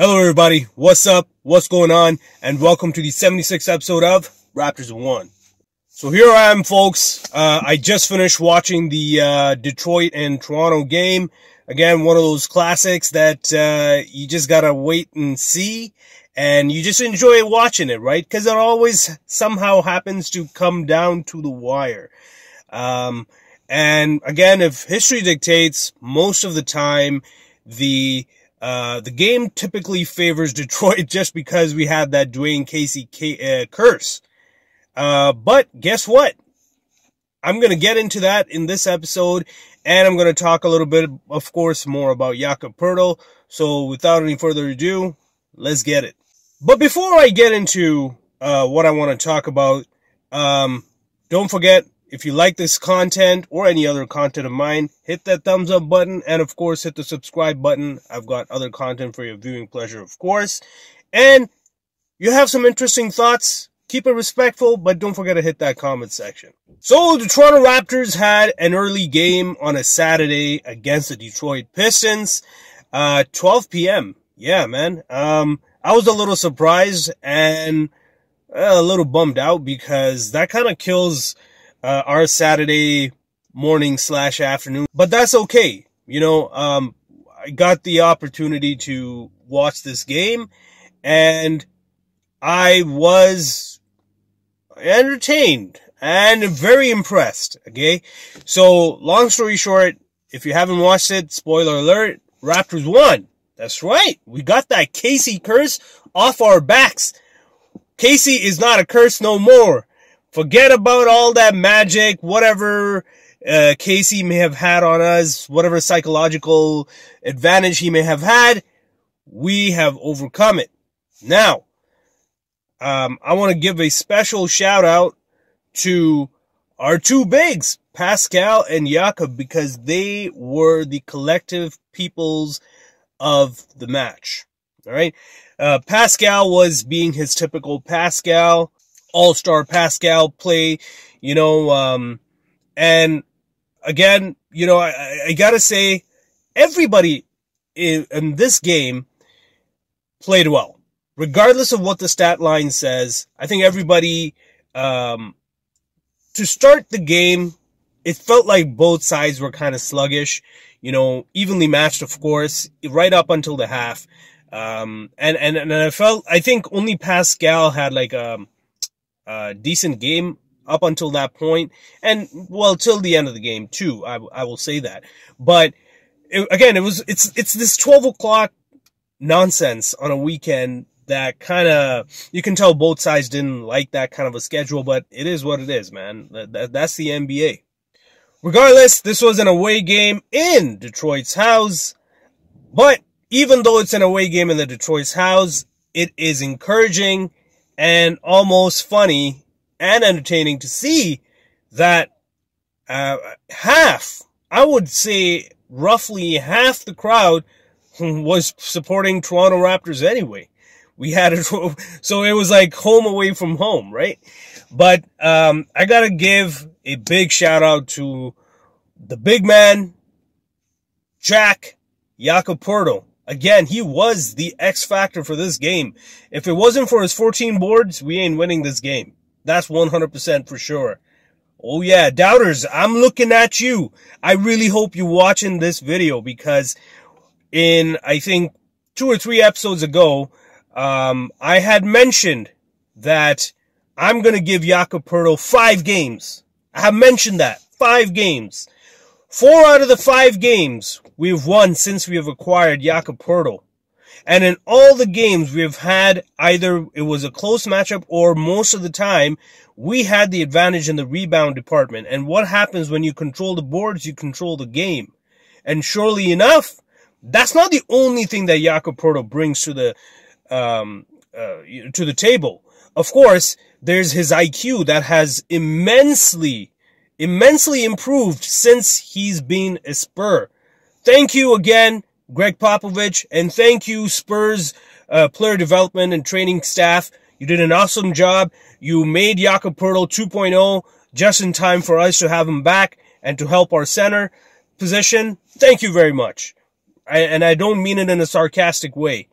Hello everybody, what's up, what's going on, and welcome to the 76th episode of Raptors One. So here I am, folks. I just finished watching the Detroit and Toronto game. Again, one of those classics that you just gotta wait and see, and you just enjoy watching it, right? Because it always somehow happens to come down to the wire. And again, if history dictates, most of the time, the game typically favors Detroit just because we had that Dwayne Casey curse. But guess what? I'm going to get into that in this episode, and I'm going to talk a little bit, of course, more about Jakob Poeltl. So without any further ado, let's get it. But before I get into what I want to talk about, don't forget, if you like this content or any other content of mine, hit that thumbs up button and, of course, hit the subscribe button. I've got other content for your viewing pleasure, of course. And you have some interesting thoughts, keep it respectful, but don't forget to hit that comment section. So the Toronto Raptors had an early game on a Saturday against the Detroit Pistons, 12 p.m. Yeah, man. I was a little surprised and a little bummed out because that kind of kills our Saturday morning / afternoon, but that's okay. You know, I got the opportunity to watch this game and I was entertained and very impressed. Okay. So long story short, if you haven't watched it, spoiler alert, Raptors won. That's right. We got that Casey curse off our backs. Casey is not a curse no more. Forget about all that magic, whatever Casey may have had on us, whatever psychological advantage he may have had, we have overcome it. Now, I want to give a special shout out to our two bigs, Pascal and Jakob, because they were the collective peoples of the match. All right. Pascal was being his typical Pascal, all-star Pascal play, you know, and again, you know, I gotta say, everybody in this game played well. Regardless of what the stat line says, I think everybody, to start the game, it felt like both sides were kind of sluggish, you know, evenly matched, of course, right up until the half. And I think only Pascal had like, decent game up until that point, and well, till the end of the game too. I will say that, but it's this 12 o'clock nonsense on a weekend that kind of, you can tell both sides didn't like that kind of a schedule, but it is what it is, man. That's the NBA. Regardless, this was an away game in Detroit's house, but even though it's an away game in the Detroit's house, it is encouraging and almost funny and entertaining to see that half, I would say roughly half the crowd was supporting Toronto Raptors anyway. We had it, so it was like home away from home, right? But I gotta give a big shout out to the big man, Jakob Poeltl. Again, he was the X factor for this game. If it wasn't for his 14 boards, we ain't winning this game. That's 100% for sure. Oh yeah, doubters, I'm looking at you. I really hope you're watching this video because in, I think, 2 or 3 episodes ago, I had mentioned that I'm going to give Jakob Poeltl 5 games. I have mentioned that. 5 games. 4 out of the 5 games we've won since we have acquired Jakob Poeltl. And in all the games we've had, either it was a close matchup or most of the time, we had the advantage in the rebound department. And what happens when you control the boards, you control the game. And surely enough, that's not the only thing that Jakob Poeltl brings to the table. Of course, there's his IQ that has immensely improved since he's been a Spur. Thank you again, Greg Popovich, and thank you, Spurs player development and training staff. You did an awesome job. You made Jakob Poeltl 2.0 just in time for us to have him back and to help our center position. Thank you very much. And I don't mean it in a sarcastic way.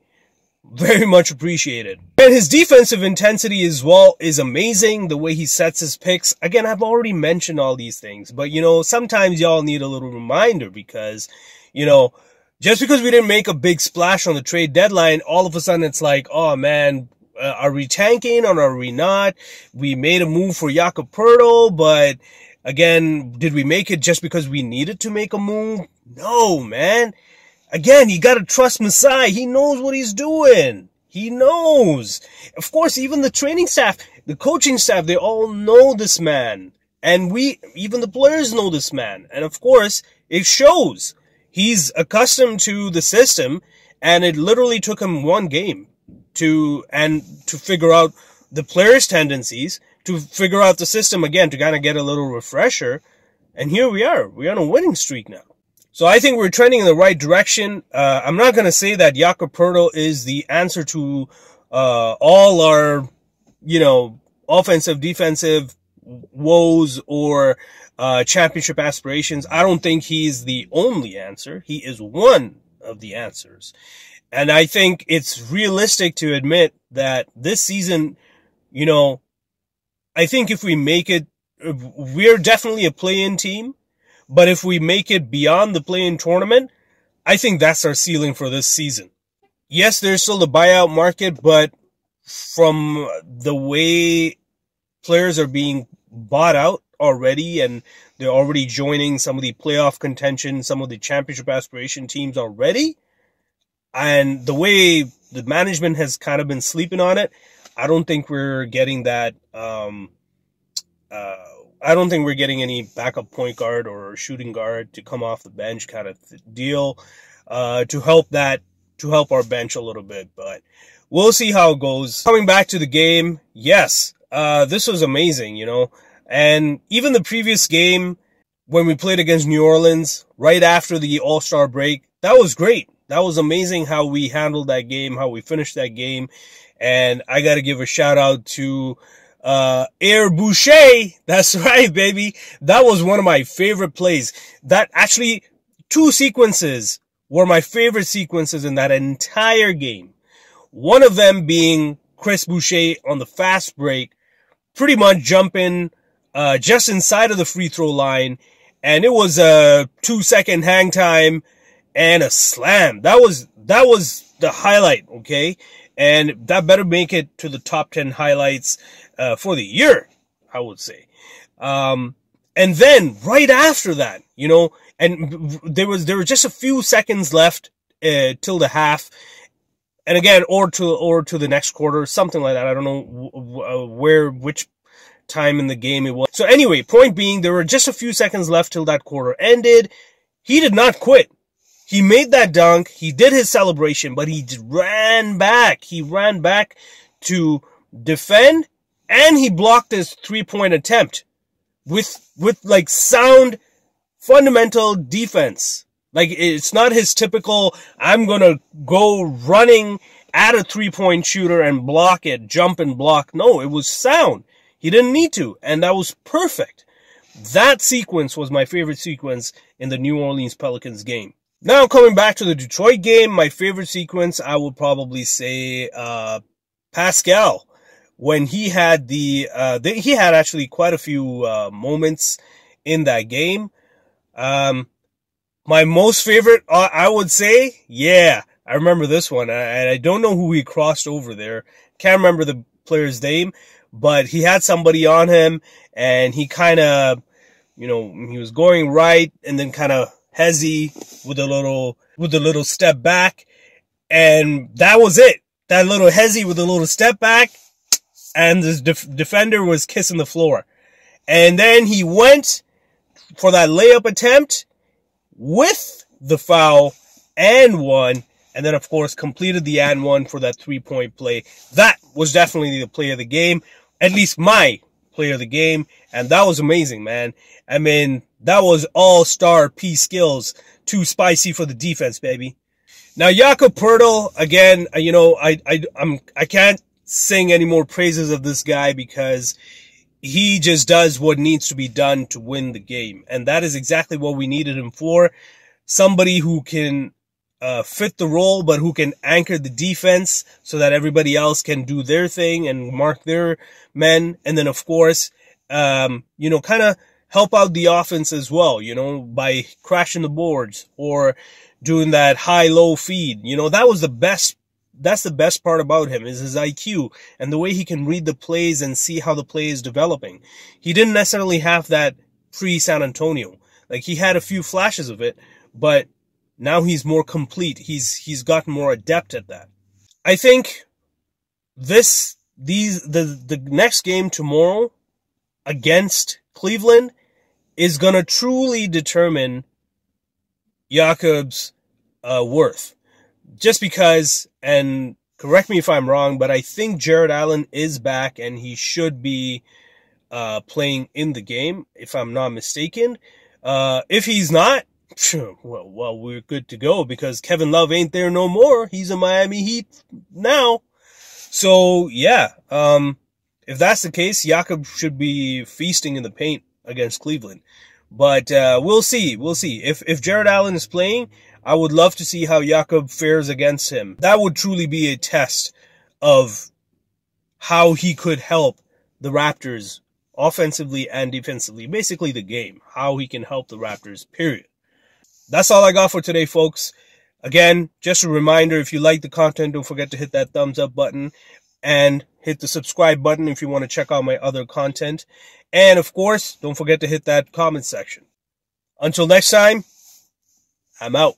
Very much appreciated. And his defensive intensity as well is amazing. The way he sets his picks. Again, I've already mentioned all these things, but sometimes y'all need a little reminder because, just because we didn't make a big splash on the trade deadline, all of a sudden it's like, oh man, are we tanking or are we not? We made a move for Jakob Poeltl, but again, did we make it just because we needed to make a move? No, man. Again, you gotta trust Masai. He knows what he's doing. He knows. Of course, even the training staff, the coaching staff, they all know this man. And even the players know this man. And of course, it shows. He's accustomed to the system, and it literally took him one game to figure out the players' tendencies, to figure out the system again, to kind of get a little refresher. And here we are. We're on a winning streak now. So I think we're trending in the right direction. I'm not going to say that Jakob Poeltl is the answer to all our, offensive, defensive woes or championship aspirations. I don't think he's the only answer. He is one of the answers. And I think it's realistic to admit that this season, I think if we make it, we're definitely a play-in team. But if we make it beyond the play-in tournament, I think that's our ceiling for this season. Yes, there's still the buyout market, but from the way players are being bought out already, and they're already joining some of the playoff contention, some of the championship aspiration teams already, and the way the management has kind of been sleeping on it, I don't think we're getting that, I don't think we're getting any backup point guard or shooting guard to come off the bench kind of deal, to help our bench a little bit, but we'll see how it goes. Coming back to the game, yes, this was amazing, and even the previous game when we played against New Orleans right after the All-Star break, that was great. That was amazing how we handled that game, how we finished that game. And I got to give a shout out to Air Boucher. That's right, baby. That was one of my favorite plays. That actually, two sequences were my favorite sequences in that entire game. One of them being Chris Boucher on the fast break, pretty much jumping just inside of the free throw line, and it was a 2-second hang time and a slam. That was the highlight, okay? And that better make it to the top 10 highlights for the year, I would say. And then right after that, and there were just a few seconds left till the half, and again, or to the next quarter, something like that. I don't know which time in the game it was. So anyway, point being, there were just a few seconds left till that quarter ended. He did not quit. He made that dunk. He did his celebration, but he ran back. He ran back to defend, and he blocked his 3-point attempt with like sound, fundamental defense. Like, it's not his typical, I'm gonna go running at a 3-point shooter and block it, jump and block. No, it was sound. He didn't need to, and that was perfect. That sequence was my favorite sequence in the New Orleans Pelicans game. Now, coming back to the Detroit game, my favorite sequence, I would probably say Pascal. When he had he had actually quite a few moments in that game. My most favorite, I would say, yeah, I remember this one. And I don't know who he crossed over there. Can't remember the player's name, but he had somebody on him, and he kind of, he was going right, and then kind of hezzy with a little step back, and that was it. That little hezzy with a little step back, and the defender was kissing the floor. And then he went for that layup attempt with the foul and one, and then of course completed the and one for that 3-point play. That was definitely the play of the game, at least my play of the game, and that was amazing, man. I mean, that was all-star P skills. Too spicy for the defense, baby. Now, Jakob Poeltl, again, I can't sing any more praises of this guy because he just does what needs to be done to win the game. And that is exactly what we needed him for. Somebody who can fit the role, but who can anchor the defense so that everybody else can do their thing and mark their men. And then, of course, kind of help out the offense as well, by crashing the boards or doing that high-low feed. That's the best part about him, is his IQ and the way he can read the plays and see how the play is developing. He didn't necessarily have that pre-San Antonio. Like, he had a few flashes of it, but now he's more complete. He's gotten more adept at that. I think the next game tomorrow against Cleveland is gonna truly determine Jakob's worth. Just because, and correct me if I'm wrong, but I think Jared Allen is back and he should be playing in the game, if I'm not mistaken. If he's not, well, we're good to go, because Kevin Love ain't there no more. He's a Miami Heat now. So, yeah, if that's the case, Jakob should be feasting in the paint against Cleveland. But we'll see. If Jared Allen is playing, I would love to see how Jakob fares against him. That would truly be a test of how he could help the Raptors offensively and defensively. Basically the game. How he can help the Raptors, period. That's all I got for today, folks. Again, just a reminder, if you like the content, don't forget to hit that thumbs up button and hit the subscribe button if you want to check out my other content. And of course, don't forget to hit that comment section. Until next time, I'm out.